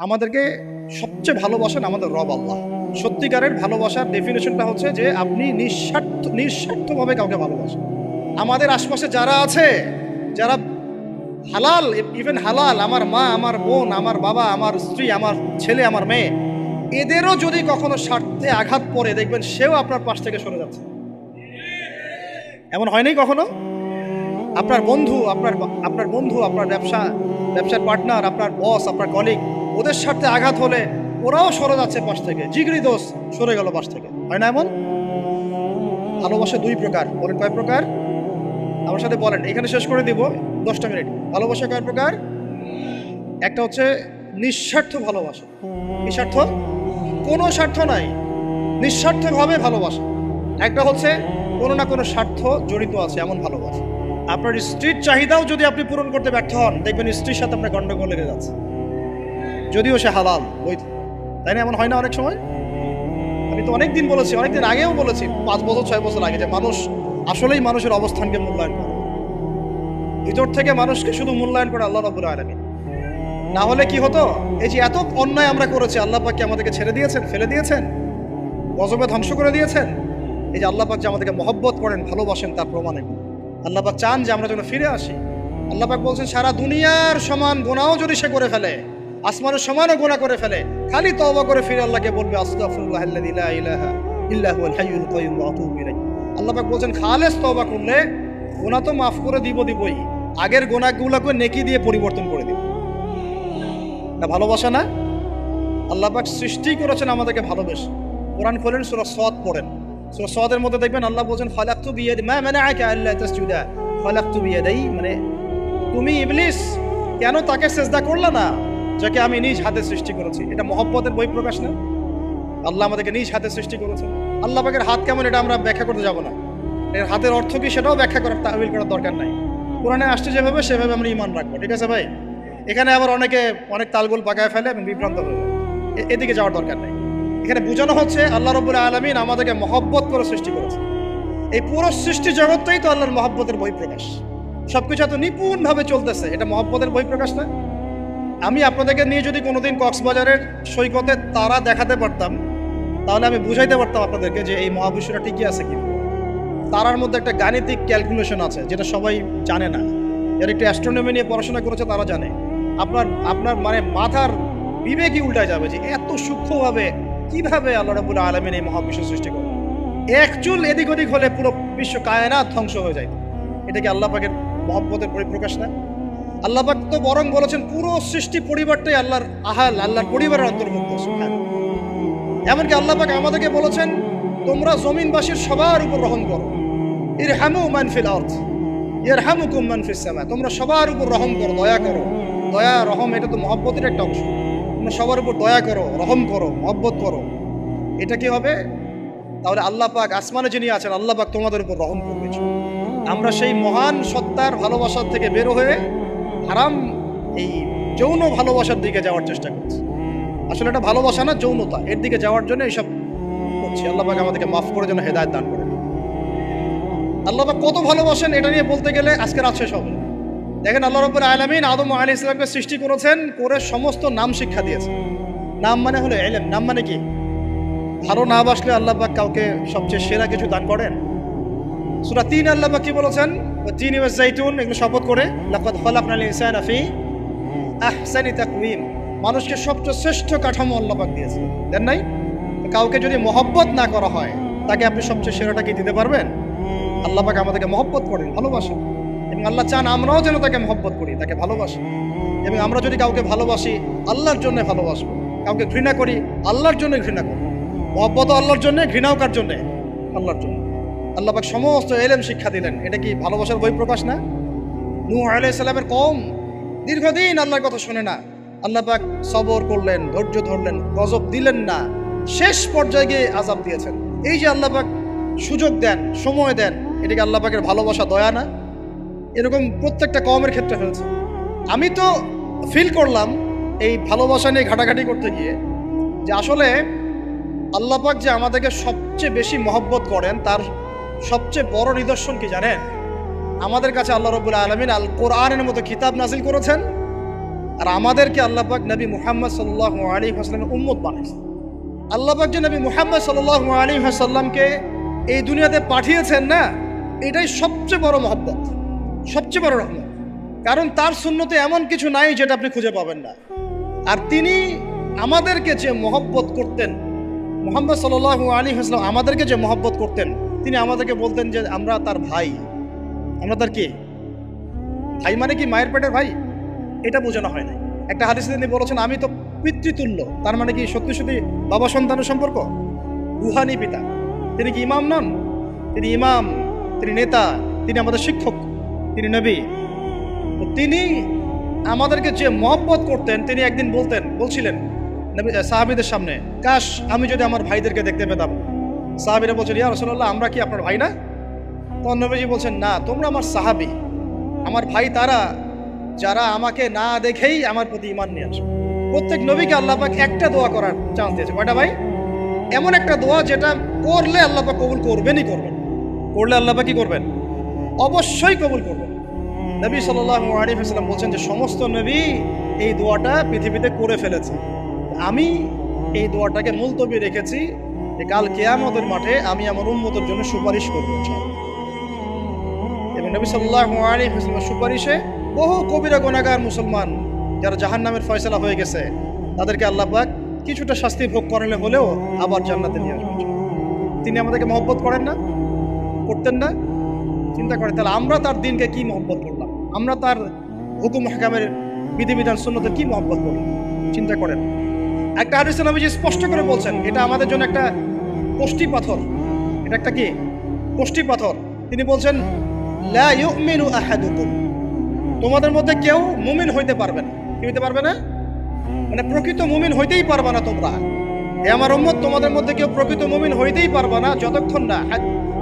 আমাদেরকে সবচেয়ে ভালোবাসেন আমাদের রব আল্লাহ। সত্যিকারের ভালোবাসার ডেফিনেশনটা হচ্ছে যে আপনি নিঃস্বার্থভাবে কাউকে ভালোবাসেন। আমাদের আশপাশে যারা আছে, যারা হালাল, ইভেন হালাল, আমার মা, আমার বোন, আমার বাবা, আমার স্ত্রী, আমার ছেলে, আমার মেয়ে, এদেরও যদি কখনো স্বার্থে আঘাত পড়ে, দেখবেন সেও আপনার পাশ থেকে সরে যাচ্ছে। এমন হয় নাই কখনো? আপনার বন্ধু, আপনার ব্যবসার পার্টনার, আপনার বস, আপনার কলিগ, ওদের স্বার্থে আঘাত হলে ওরাও সরে যাচ্ছে পাশ থেকে। জিগরি দোষ সরে গেল পাশ থেকে, হয় না এমন? ভালোবাসা দুই প্রকার। বলেন কয় প্রকার? আমার সাথে বলেন, এখানে শেষ করে দিব 10টা মিনিট। ভালোবাসা কয় প্রকার? একটা হচ্ছে নিঃস্বার্থ ভালোবাসা। নিঃস্বার্থ, কোনো স্বার্থ নাই, নিঃস্বার্থভাবে ভালোবাসা। একটা হচ্ছে কোনো না কোনো স্বার্থ জড়িত আছে এমন ভালোবাসা। আপনার স্ত্রীর চাহিদাও যদি আপনি পূরণ করতে ব্যর্থ হন, দেখবেন স্ত্রীর সাথে আপনার গন্ডগোল লেগে যাচ্ছে, যদিও সে হালাল বৈধ। তাই না? এমন হয় না অনেক সময়? আমি তো অনেকদিন বলেছি, অনেকদিন আগেও বলেছি, 5 বছর 6 বছর আগে, যে মানুষ আসলেই মানুষের অবস্থানকে মূল্যায়ন করে। ভিতর থেকে মানুষকে শুধু মূল্যায়ন করে আল্লাহ রাব্বুল আলামিন। না হলে কি হতো? এই যে এত অন্যায় আমরা করেছি, আল্লাহ পাক কি আমাদেরকে ছেড়ে দিয়েছেন, ফেলে দিয়েছেন, গজবে ধ্বংস করে দিয়েছেন? এই যে আল্লাহ পাক যে আমাদেরকে মহব্বত করেন, ভালোবাসেন, তার প্রমাণ এগুলো। আল্লাহ পাক চান যে আমরা যেন ফিরে আসি। আল্লাহ পাক বলছেন, সারা দুনিয়ার সমান গুনাহও যদি সে করে ফেলে, আসমানের সমানও গুনাহ করে ফেলে, খালি তওবা করে ফিরে আল্লাহকে বলবে, আস্তাগফিরুল্লাহাল্লাযী লা ইলাহা ইল্লা হুয়াল হাইয়ুল কাইয়্যুম ওয়া আতুবু ইলাইহি। আল্লাহ পাক বলছেন, খালেস তওবা করলে গুনাহ তো মাফ করে দিবই, আগের গুনাহগুলোকে নেকি দিয়ে পরিবর্তন করে দিব। না ভালোবাসা না? আল্লাহ পাক সৃষ্টি করেছেন আমাদেরকে ভালোবেসে। কোরআন খোলেন, সূরা সদ পড়েন। সূরা সদের মধ্যে দেখবেন আল্লাহ বলছেন, খালাকতু বিয়াদি মা মানাআকা আল্লা তাসজুদা খালাকতু বিয়াদাই, মানে তুমি ইবলিস কেন তাকে সিজদা করলা না যাকে আমি নিজ হাতে সৃষ্টি করেছি? এটা মহব্বতের বহিঃপ্রকাশ না? আল্লাহ আমাদেরকে নিজ হাতে সৃষ্টি করেছেন। আল্লাহ পাকের হাত কেমন এটা আমরা ব্যাখ্যা করতে যাব না। এর হাতের অর্থ কি সেটাও ব্যাখ্যা করার, তাহবিল করার দরকার নাই। কোরআনে আসছে যেভাবে সেভাবে আমরা ঈমান রাখবো, ঠিক আছে ভাই? এখানে আবার অনেকে অনেক তালগোল পাকায় ফেলে এবং বিভ্রান্ত হয়ে যায়। এদিকে যাওয়ার দরকার নেই। এখানে বোঝানো হচ্ছে আল্লাহ রাব্বুল আলামিন আমাদেরকে মহব্বত করে সৃষ্টি করেছে। এই পুরো সৃষ্টি জগৎটাই তো আল্লাহর মহব্বতের বহিঃপ্রকাশ। সবকিছু এত নিপুণভাবে চলতেছে, এটা মহব্বতের বহিঃপ্রকাশ না? আমি আপনাদেরকে নিয়ে যদি কোনোদিন কক্সবাজারের সৈকতে তারা দেখাতে পারতাম, তাহলে আমি বুঝাইতে পারতাম আপনাদেরকে যে এই মহাবিশ্বটা ঠিকই আছে কি। তারার মধ্যে একটা গাণিতিক ক্যালকুলেশন আছে যেটা সবাই জানে না। যারা একটু অ্যাস্ট্রোনমি নিয়ে পড়াশোনা করেছে তারা জানে। আপনার মানে মাথার বিবেকই উল্টায় যাবে যে এত সূক্ষ্মভাবে কিভাবে আল্লাহ রাব্বুল আলামিন এই মহাবিশ্ব সৃষ্টি করে। এক চুল এদিক ওদিক হলে পুরো বিশ্ব কায়নাত ধ্বংস হয়ে যায়। এটা কি আল্লাহ পাকের মহব্বতের পরিপ্রকাশ না? আল্লাহ পাক তো বরং বলেছেন পুরো সৃষ্টি পরিবারটাই আল্লাহর আল্লাহর পরিবারের অন্তর্ভুক্ত। এমনকি আল্লাহ পাক আমাদেরকে বলেছেন, তোমরা জমিনবাসীর সবার উপর রহম করো। ইরহামু মান ফিল আরদ ইয়ারহামুকুম মান ফিস সামা। তোমরা সবার উপর রহম করো, দয়া করো। দয়া, রহম, এটা তো মহব্বতের একটা অংশ। তোমরা সবার উপর দয়া করো, রহম করো, মহব্বত করো। এটা কি হবে? তাহলে আল্লাহ পাক আসমানে যিনি আছেন, আল্লাহ পাক তোমাদের উপর রহম করবে। আমরা সেই মহান সত্তার ভালোবাসার থেকে বের হয়ে হারাম এই যৌন ভালোবাসার দিকে যাওয়ার চেষ্টা করছি। আসলে এটা ভালোবাসা না, যৌনতা, এর দিকে যাওয়ার জন্য এইসব করছি। আল্লাহ পাক আমাদেরকে মাফ করে যেন হেদায়েত দান করে। আল্লাহ পাক কত ভালোবাসেন এটা নিয়ে বলতে গেলে আজকে রাত শেষ হবে। দেখেন, আল্লাহ রাব্বুল আলামিন আদম আলাইহিস সালামকে সৃষ্টি করেছেন, করে সমস্ত নাম শিক্ষা দিয়েছেন। নাম মানে হলো ইলম। নাম মানে কি? ভালো না বাসলে আল্লাহ পাক কাউকে সবচেয়ে সেরা কিছু দান করেন। সূরা ৩ আল্লাহ পাক কি বলেছেন? ওয়াত-তিনি ওয়াজ-যাইতুন, এগুলো শপথ করে, লাকাদ খালাকনাল ইনসানা ফি আহসানি তাকওয়িম। মানুষকে সবচেয়ে শ্রেষ্ঠ কাঠামো আল্লাহ পাক দিয়েছেন, দেন নাই? কাউকে যদি মহব্বত না করা হয়, তাকে আপনি সবচেয়ে সেরাটা কি দিতে পারবেন? আল্লাহ পাক আমাদেরকে মহব্বত করেন, ভালোবাসেন, এবং আল্লাহ চান আমরাও যেন তাকে মহব্বত করি, তাকে ভালোবাসি। এবং আমরা যদি কাউকে ভালোবাসি, আল্লাহর জন্য ভালোবাসবো। কাউকে ঘৃণা করি, আল্লাহর জন্য ঘৃণা করি। মহব্বতও আল্লাহর জন্য, ঘৃণাও কার জন্য? আল্লাহর জন্য। আল্লাহ পাক সমস্ত ইলম শিক্ষা দিলেন। এটা কি ভালোবাসার বহিঃপ্রকাশ না? নূহ আলাইহিস সালামের কওম দীর্ঘদিন আল্লাহর কথা শুনে না। আল্লাহ পাক সবর করলেন, ধৈর্য ধরলেন, গজব দিলেন না, শেষ পর্যায়ে গিয়ে আযাব দিয়েছেন। এই যে আল্লাহ পাক সুযোগ দেন, সময় দেন, এটা কি আল্লাহ পাকের ভালোবাসা, দয়া না? এরকম প্রত্যেকটা কওমের ক্ষেত্রে হয়েছে। আমি তো ফিল করলাম এই ভালোবাসা নিয়ে ঘাটাঘাটি করতে গিয়ে যে আসলে আল্লাহ পাক যে আমাদেরকে সবচেয়ে বেশি মহব্বত করেন, তার সবচেয়ে বড় নিদর্শন কি জানেন? আমাদের কাছে আল্লাহ রাব্বুল আলামিন আল কোরআনের মতো কিতাব নাজিল করেছেন, আর আমাদেরকে আল্লাহ পাক নবী মুহাম্মদ সাল্লাল্লাহু আলাইহি ওয়াসাল্লামের উম্মত বানিয়েছেন। আল্লাহ পাক যে নবী মুহাম্মদ সাল্লাল্লাহু আলাইহি ওয়াসাল্লামকে এই দুনিয়াতে পাঠিয়েছেন না, এটাই সবচেয়ে বড় মহব্বত, সবচেয়ে বড় রহমত। কারণ তার সুন্নতে এমন কিছু নাই যেটা আপনি খুঁজে পাবেন না। আর তিনি আমাদেরকে যে মহব্বত করতেন, মুহাম্মদ সাল্লাল্লাহু আলাইহি ওয়াসাল্লাম আমাদেরকে যে মহব্বত করতেন, তিনি আমাদেরকে বলতেন যে আমরা তার ভাই। আমরা তার কি ভাই? মানে কি মায়ের পেটের ভাই? এটা বোঝানো হয় না। একটা হাদিসে তিনি বলেছেন আমি তো পিতৃতুল্য। তার মানে কি সত্যি সত্যি বাবা সন্তানের সম্পর্ক? রুহানি পিতা। তিনি কি ইমাম নন? তিনি ইমাম, তিনি নেতা, তিনি আমাদের শিক্ষক, তিনি নবী। তো তিনি আমাদেরকে যে মহব্বত করতেন, তিনি একদিন বলছিলেন নবী সাহাবীদের সামনে, কাশ আমি যদি আমার ভাইদেরকে দেখতে পেতাম। সাহাবীরা বলছেন, ইয়া রাসূলুল্লাহ, আমরা কি আপনার ভাই না? তখন নবীজি বলছেন, না, তোমরা আমার সাহাবী। আমার ভাই তারা যারা আমাকে না দেখেই আমার প্রতি ঈমান নিয়ে আসে। প্রত্যেক নবীকে আল্লাহ পাক একটা দোয়া করার চান্স দিয়েছে। কয়টা ভাই? এমন একটা দোয়া যেটা করলে আল্লাহ পাক কবুল করবেনই করবেন। করলে আল্লাহ পাক কি করবেন? অবশ্যই কবুল করবেন। নবী সাল্লাল্লাহু আলাইহি ওয়াসাল্লাম বলছেন যে সমস্ত নবী এই দোয়াটা পৃথিবীতে করে ফেলেছে, আমি এই দোয়াটাকে মুলতবি রেখেছি যে কাল কিয়ামতের মাঠে আমি আমার উম্মতের জন্য সুপারিশ করব ইনশাআল্লাহ। এবং নবী সাল্লাল্লাহু আলাইহি ওয়াসাল্লামের সুপারিশে বহু কবিরা গুনাহগার মুসলমান যারা জাহান্নামের ফয়সালা হয়ে গেছে, তাদেরকে আল্লাহ পাক কিছুটা শাস্তি ভোগ করালে হলেও আবার জান্নাতে নিয়ে আসবেন। তিনি আমাদেরকে মহব্বত করেন না? করতেন না? চিন্তা করেন তাহলে আমরা তার দিনকে কি মহব্বত করলাম, আমরা তার হুকুম হাকামের বিধিবিধান সুন্নতের কি মহব্বত করলাম, চিন্তা করেন। একটা হাদিসে নবীজি স্পষ্ট করে বলছেন এটা আমাদের জন্য একটা কষ্টি পাথর। এটা একটা কি কষ্টি পাথর। তিনি বলছেন, লা ইউমিনু আহাদুকুম, তোমাদের মধ্যে কেউ মুমিন হইতে পারবে না। কি হইতে পারবে না? মানে প্রকৃত মুমিন হইতেই পারবে না তোমরা। হে আমার উম্মত, তোমাদের মধ্যে কেউ প্রকৃত মুমিন হইতেই পারবে না যতক্ষণ না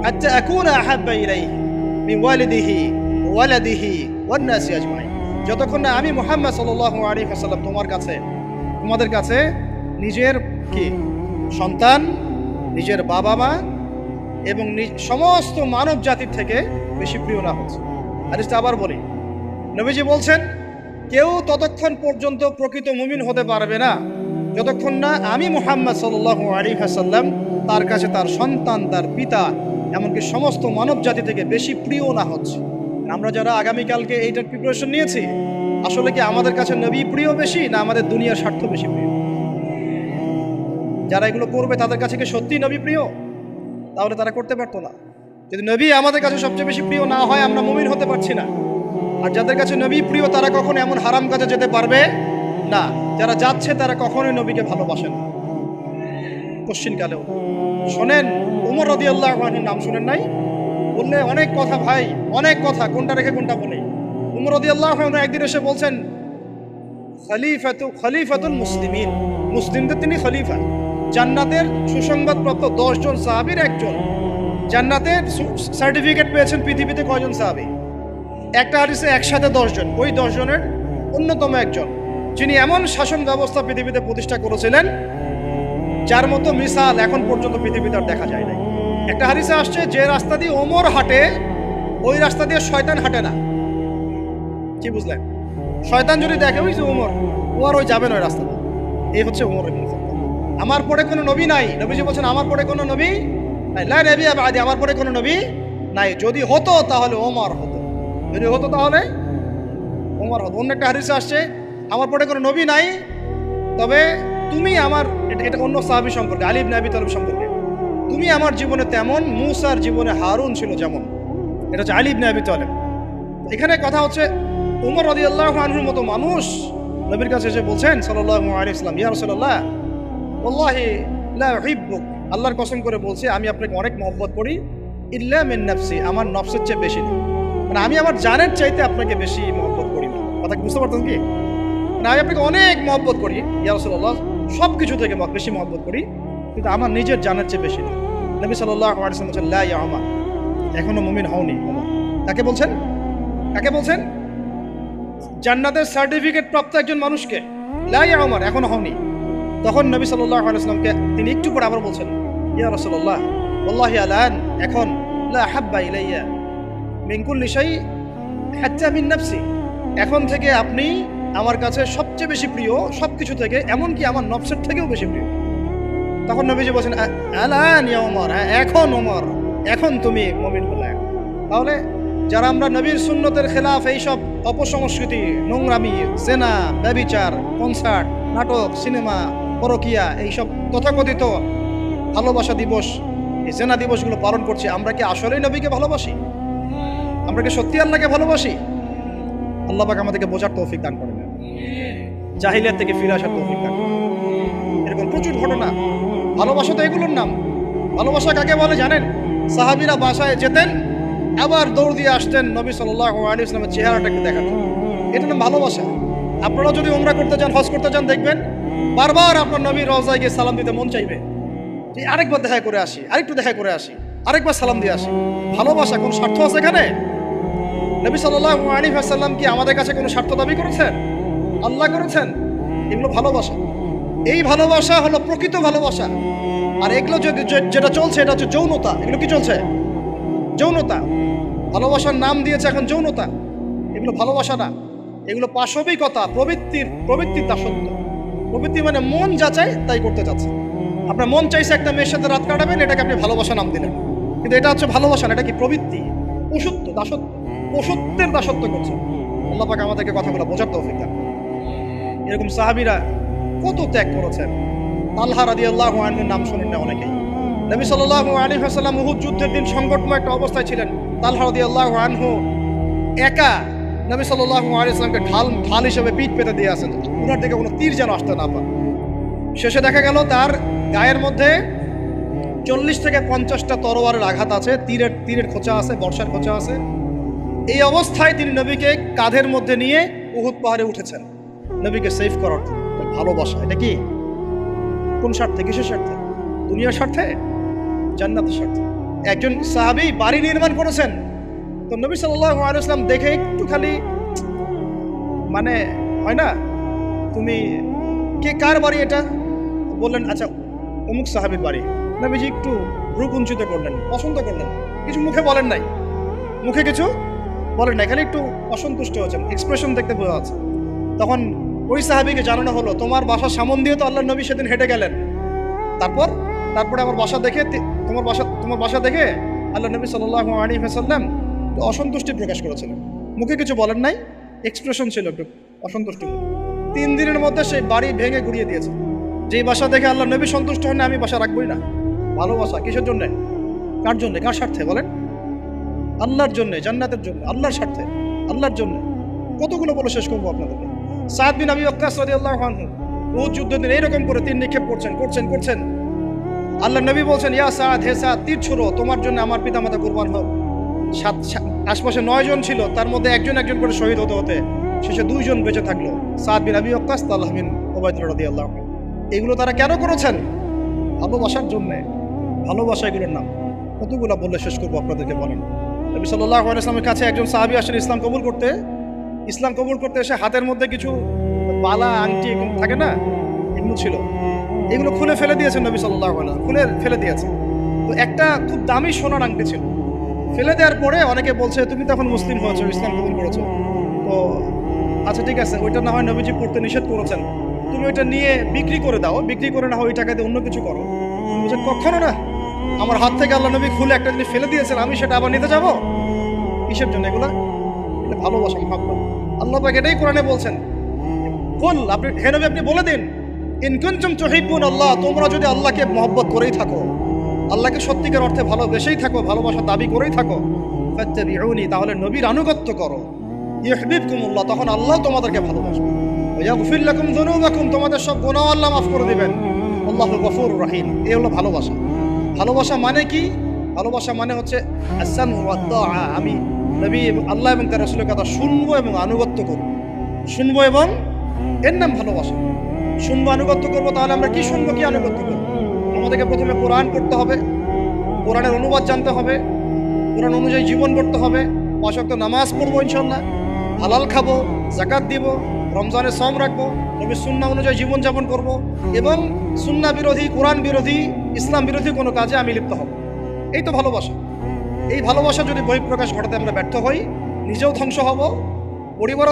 হাত্তা আকুনা আহাব্বা ইলাইহি মিন ওয়ালিদিহি ওয়ালাদিহি ওয়ান নাসি আজমাইন, যতক্ষণ না আমি মুহাম্মদ সাল্লাল্লাহু আলাইহি ওয়াসাল্লাম তোমাদের কাছে নিজের কি সন্তান, নিজের বাবা মা এবং সমস্ত মানব জাতির থেকে বেশি প্রিয় না হচ্ছে। হাদিসটা আবার বলি, নবীজি বলছেন কেউ ততক্ষণ পর্যন্ত প্রকৃত মুমিন হতে পারবে না যতক্ষণ না আমি মুহাম্মদ সাল্লাল্লাহু আলাইহি ওয়াসাল্লাম তার কাছে তার সন্তান, তার পিতা, এমনকি সমস্ত মানব জাতি থেকে বেশি প্রিয় না হচ্ছে। আমরা যারা আগামীকালকে এইটার প্রিপারেশন নিয়েছি, আসলে কি আমাদের কাছে নবী প্রিয় বেশি না আমাদের দুনিয়ার স্বার্থ বেশি প্রিয়? যারা এগুলো করবে তাদের কাছে কি সত্যি নবী প্রিয়? তাহলে তারা করতে পারতো না। যদি নবী আমাদের কাছে সবচেয়ে বেশি প্রিয় না হয়, আমরা মুমিন হতে পারছি না। আর যাদের কাছে নবী প্রিয় তারা কখনো এমন হারাম কাজে যেতে পারবে না। যারা যাচ্ছে তারা কখনোই নবীকে ভালোবাসেন না, কোশ্চিনকালেও। শোনেন, উমর রাদিয়াল্লাহু আনহুর নাম শুনেন নাই? বললে অনেক কথা ভাই, অনেক কথা, কোনটা রেখে কোনটা বলি। উমর রাদিয়াল্লাহু আনহু একদিন এসে বলছেন, খলিফাতুল মুসলিমিন, মুসলিমদের তিনি খলিফা। জান্নাতের সুসংবাদপ্রাপ্ত 10 জন সাহাবীর একজন। জান্নাতের সার্টিফিকেট পেয়েছেন পৃথিবীতে কয়জন সাহাবী? একটা হাদিসে একসাথে 10 জন। ওই 10 জনের অন্যতম একজন, যিনি এমন শাসন ব্যবস্থা পৃথিবীতে প্রতিষ্ঠা করেছিলেন যার মতো মিসাল এখন পর্যন্ত পৃথিবীতে আর দেখা যায় নাই। একটা হাদিসে আসছে যে রাস্তা দিয়ে ওমর হাঁটে ওই রাস্তা দিয়ে শয়তান হাঁটে না। কি বুঝলেন? শয়তান যদি দেখে ওই যে ওমর, ও আর ওই যাবে না ওই রাস্তা দিয়ে। এই হচ্ছে ওমর ইবনে খাত্তাব। আমার পরে কোনো নবী নাই। নবীজি বলছেন আমার পরে কোনো নবী নাই, লা নবিয়্যা বাদি, আমার পরে কোনো নবী নাই। যদি হতো তাহলে ওমর হতো, যদি হতো তাহলে ওমর হতো। অন্য একটা হাদিসে আসছে আমার পরে কোনো নবী নাই, তবে তুমি আমার, এটা অন্য সাহাবী সম্পর্কে, আলী ইবনে আবি তালিব সম্পর্কে, তুমি আমার জীবনে তেমন মূসার জীবনে হারুন ছিল যেমন। এটা হচ্ছে আলী ইবনে আবি তালিব। এখানে কথা হচ্ছে উমর রাদিয়াল্লাহু আনহুর মতো মানুষ নবীর কাছে এসে বলছেন সাল্লাল্লাহু আলাইহি ওয়াসাল্লাম, ইয়া রাসূলুল্লাহ ওয়াল্লাহি লা উহিব্বুক, আল্লাহর কসম করে বলছি আমি আপনাকে অনেক মহব্বত করি, ইল্লা মিন নাফসি, আমার নফসের চেয়ে বেশি না। মানে আমি আমার জানের চাইতে আপনাকে বেশি মহব্বত করি না। কথা কি বুঝতে পারতেন কি? মানে আমি আপনাকে অনেক মহব্বত করি ইয়া রাসূলুল্লাহ, সব কিছু থেকে বেশি মহব্বত করি, কিন্তু আমার নিজের জানের চেয়ে বেশি না। নবী সাল্লাল্লাহু আলাইহি ওয়াসাল্লাম বলেন, লা ইয়া উমর, এখনো মুমিন হওনি। কাকে বলছেন? কাকে বলছেন? জান্নাতের সার্টিফিকেট প্রাপ্ত একজন মানুষকে। লা ইয়া উমর, এখনো হওনি। তখন নবী সাল্লাল্লাহু আলাইহি ওয়াসাল্লামকে তিনি একটু পরে আবার বলছেন, ইয়া রাসূলুল্লাহ ওয়াল্লাহি আলান, এখন লা হাব্বা ইলাইয়া মিন কুল্লি শাই হাত্তা মিন নাফসি, এখন থেকে আপনি আমার কাছে সবচেয়ে বেশি প্রিয় সবকিছু থেকে, এমনকি আমার নফসের থেকেও বেশি প্রিয়। তখন নবীজি বলছেন, আলান ইয়া ওমর, এখন ওমর, এখন তুমি মুমিন হলে। তাহলে যারা আমরা নবীর সুন্নতের খেলাফ এইসব অপসংস্কৃতি, নোংরামি, জেনা, ব্যভিচার, কনসার্ট, নাটক, সিনেমা, পরকিয়া, এইসব তথাকথিত ভালোবাসা দিবস, এই জেনা দিবসগুলো পালন করছি, আমরা কি আসলেই নবীকে ভালোবাসি? আমরা কি সত্যি আল্লাহকে ভালোবাসি? আল্লাহ পাক আমাদেরকে বোঝার তৌফিক দান করেন, জাহিলিয়াত থেকে ফিরে আসার তৌফিক দান করেন। এরকম প্রচুর ঘটনা। ভালোবাসা তো এগুলোর নাম। ভালোবাসা কাকে বলে জানেন? সাহাবীরা বাসায় যেতেন, আবার দৌড় দিয়ে আসতেন নবী সাল্লাল্লাহু আলাইহি ওয়াসাল্লামের চেহারাটাকে দেখার। এটা নাম ভালোবাসা। আপনারা যদি উমরা করতে যান, হজ করতে যান, দেখবেন বারবার আপনার নবীর রওজায় গিয়ে সালাম দিতে মন চাইবে, যে আরেকবার দেখা করে আসি, আরেকটু দেখা করে আসি, আরেকবার সালাম দিয়ে আসি। ভালোবাসা, কোন স্বার্থ আছে এখানে? নবী সাল্লাল্লাহু আলাইহি ওয়াসাল্লাম কি আমাদের কাছে কোনো স্বার্থ দাবি করেছেন? আল্লাহ করেছেন। এগুলো ভালোবাসা। এই ভালোবাসা হলো প্রকৃত ভালোবাসা। আর এগুলো যেটা চলছে এটা হচ্ছে যৌনতা। এগুলো কি চলছে? যৌনতা। ভালোবাসার নাম দিয়েছে এখন যৌনতা। এগুলো ভালোবাসা না, এগুলো পাশবিকতা, প্রবৃত্তির দাসত্ব। প্রবৃত্তি মানে মন যা চায় তাই করতে যাচ্ছে। আপনার মন চাইছে একটা মেয়ের সাথে রাত কাটাবেন, এটাকে আপনি ভালোবাসা নাম দিলেন, কিন্তু এটা হচ্ছে ভালোবাসা না, এটা কি প্রবৃত্তি, পশুত্ব, দাসত্ব, পশুত্বের দাসত্ব করছে। আল্লাহ পাক আমাদেরকে কথাগুলো বোঝার তৌফিক দান। এরকম সাহাবীরা কত ত্যাগ করেছেন। তালহা রাদিয়াল্লাহু আনহুর নাম শুনেন না অনেকেই। নবী সাল্লাল্লাহু আলাইহি ওয়াসাল্লাম উহুদ যুদ্ধের দিন সংকটময় একটা অবস্থায় ছিলেন। তালহা রাদিয়াল্লাহু আনহু একা নবী সাল্লাল্লাহু আলাইহি ওয়াসাল্লামকে ঢাল হিসেবে পিঠ পেতে দিয়ে আসেন, উনার দিকে কোনো তীর যেন আসতে না পারে। শেষে দেখা গেল তার গায়ের মধ্যে 40 থেকে 50টা তরোয়ারের আঘাত আছে, তীরের খোঁচা আছে, বর্ষার খোঁচা আছে। এই অবস্থায় তিনি নবীকে কাঁধের মধ্যে নিয়ে উহুদ পাহাড়ে উঠেছেন নবীকে সেভ করার জন্য। ভালোবাসা। এটা কি? কোন স্বার্থে? কিসের স্বার্থে? দুনিয়ার স্বার্থে? জান্নাতের স্বার্থে। একজন সাহাবী বাড়ি নির্মাণ করেছেন, তো নবী সাল্লাল্লাহু আলাইহি ওয়াসাল্লাম দেখে একটু খালি মানে হয় না, তুমি কে, কার বাড়ি এটা? বললেন আচ্ছা অমুক সাহাবীর বাড়ি। নবীজি একটু রূপ উঞ্চিত করলেন, পছন্দ করলেন, কিছু মুখে বলেন নাই, মুখে কিছু বলেন নাই, খালি একটু অসন্তুষ্ট হয়েছেন, এক্সপ্রেশন দেখতে বোঝা যাচ্ছে। তখন ওই সাহাবীকে জানানো হলো, তোমার বাসার সামন দিয়ে তো আল্লাহর নবী সেদিন হেঁটে গেলেন, তারপরে আমার বাসা দেখে, তোমার বাসা দেখে আল্লাহ নবী সাল্লাল্লাহু আলাইহি ওয়াসাল্লাম অসন্তুষ্টি প্রকাশ করেছিলেন। মুখে কিছু বলেন নাই, এক্সপ্রেশন ছিল একটু অসন্তুষ্টি। 3 দিনের মধ্যে সেই বাড়ি ভেঙে গুড়িয়ে দিয়েছে। যেই বাসা দেখে আল্লাহ নবী সন্তুষ্ট হন না, আমি বাসা রাখবই না। ভালোবাসা কিসের জন্য? কার জন্য? কার স্বার্থে বলেন? আল্লাহর জন্য, জান্নাতের জন্য, আল্লাহর স্বার্থে, আল্লাহর জন্য। কতগুলো বলে শেষ করবো আপনাদেরকে। সাদ বিন আবি ওয়াক্কাস রাদিয়াল্লাহু আনহু উহুদ যুদ্ধের দিন এইরকম করে তীর নিক্ষেপ করছেন। আল্লাহ নবী বলছেন, ইয়া সাদ, হে সাদ, তীর ছোড়ো, তোমার জন্য আমার পিতামাতা কুরবান হোক। আশপাশে 9 জন ছিল, তার মধ্যে একজন করে শহীদ হতে শেষে 2 জন বেঁচে থাকলো, সাদ বিন আবি ওয়াক্কাস, তালহা বিন উবাইদুল্লাহ রাদিয়াল্লাহু আনহু। এগুলো তারা কেন করেছেন? ভালোবাসার জন্য। ভালোবাসা এগুলোর নাম। কতগুলো বললে শেষ করবো আপনাদেরকে বলেন। নবী সাল্লাল্লাহু আলাইহি ওয়াসাল্লামের কাছে একজন সাহাবী আসেন ইসলাম কবুল করতে এসে হাতের মধ্যে কিছু বালা, আংটি থাকে না, এগুলো ছিল, এগুলো খুলে ফেলে দিয়েছেন নবী সাল্লাল্লাহু আলাইহি ওয়াসাল্লাম, খুলে ফেলে দিয়েছে। তো একটা খুব দামি সোনার আংটি ছিল, ফেলে দেওয়ার পরে অনেকে বলছে তুমি তো এখন মুসলিম হয়েছো, ইসলাম কবুল করেছো, তো আচ্ছা ঠিক আছে, ওইটা না হয় নবীজি পড়তে নিষেধ করেছেন, তুমি ওইটা নিয়ে বিক্রি করে দাও, বিক্রি করে না হয় ওই টাকা দিয়ে অন্য কিছু করো। বলছেন কখনো না, আমার হাত থেকে আল্লাহ নবী খুলে একটা জিনিস ফেলে দিয়েছেন, আমি সেটা আবার নিতে যাবো? কিসের জন্য এগুলা? এটা ভালোবাসা, মহব্বত। আল্লাহ পাক এটাই কোরআনে বলছেন, কুল, আপনি হে নবী আপনি বলে দিন, ইন কুনতুম তুহিব্বুন আল্লাহ, তোমরা যদি আল্লাহকে মহব্বত করেই থাকো, আল্লাহকে সত্যিকার অর্থে ভালোবেসেই থাকো, ভালোবাসা দাবি করেই থাকো, ফাত্তাবিউনি, তাহলে নবীর আনুগত্য করো, ইউহিব্বুকুমুল্লাহ, তখন আল্লাহ তোমাদেরকে ভালোবাসবে, ওয়া ইয়াগফির লাকুম যুনুবাকুম, তোমাদের সব গুনাহ আল্লাহ মাফ করে দিবেন, আল্লাহু গফুরুর রহিম। এই হলো ভালোবাসা। ভালোবাসা মানে কি? ভালোবাসা মানে হচ্ছে আস-সামউ ওয়াত তাআ, আমি নবী এবং আল্লাহ এবং তার রাসূলের কথা শুনবো এবং আনুগত্য করব, শুনবো, এবং এর নাম ভালোবাসা। শুনবো, আনুগত্য করবো, তাহলে আমরা কি শুনবো, কি আনুগত্য করবো? আমাদেরকে প্রথমে কোরআন পড়তে হবে, কোরআনের অনুবাদ জানতে হবে, কোরআন অনুযায়ী জীবন করতে হবে, 5 ওয়াক্ত নামাজ পড়বো ইনশাআল্লাহ, হালাল খাবো, যাকাত দিব, রমজানের সওম রাখবো, নবীর সুন্নাহ অনুযায়ী জীবনযাপন করব, এবং সুন্নাহ বিরোধী, কোরআন বিরোধী, ইসলাম বিরোধী কোনো কাজে আমি লিপ্ত হব। এই তো ভালোবাসা। এই ভালোবাসা যদি বহিঃপ্রকাশ ঘটাতে আমরা ব্যর্থ হই, নিজেও ধ্বংস হব, পরিবার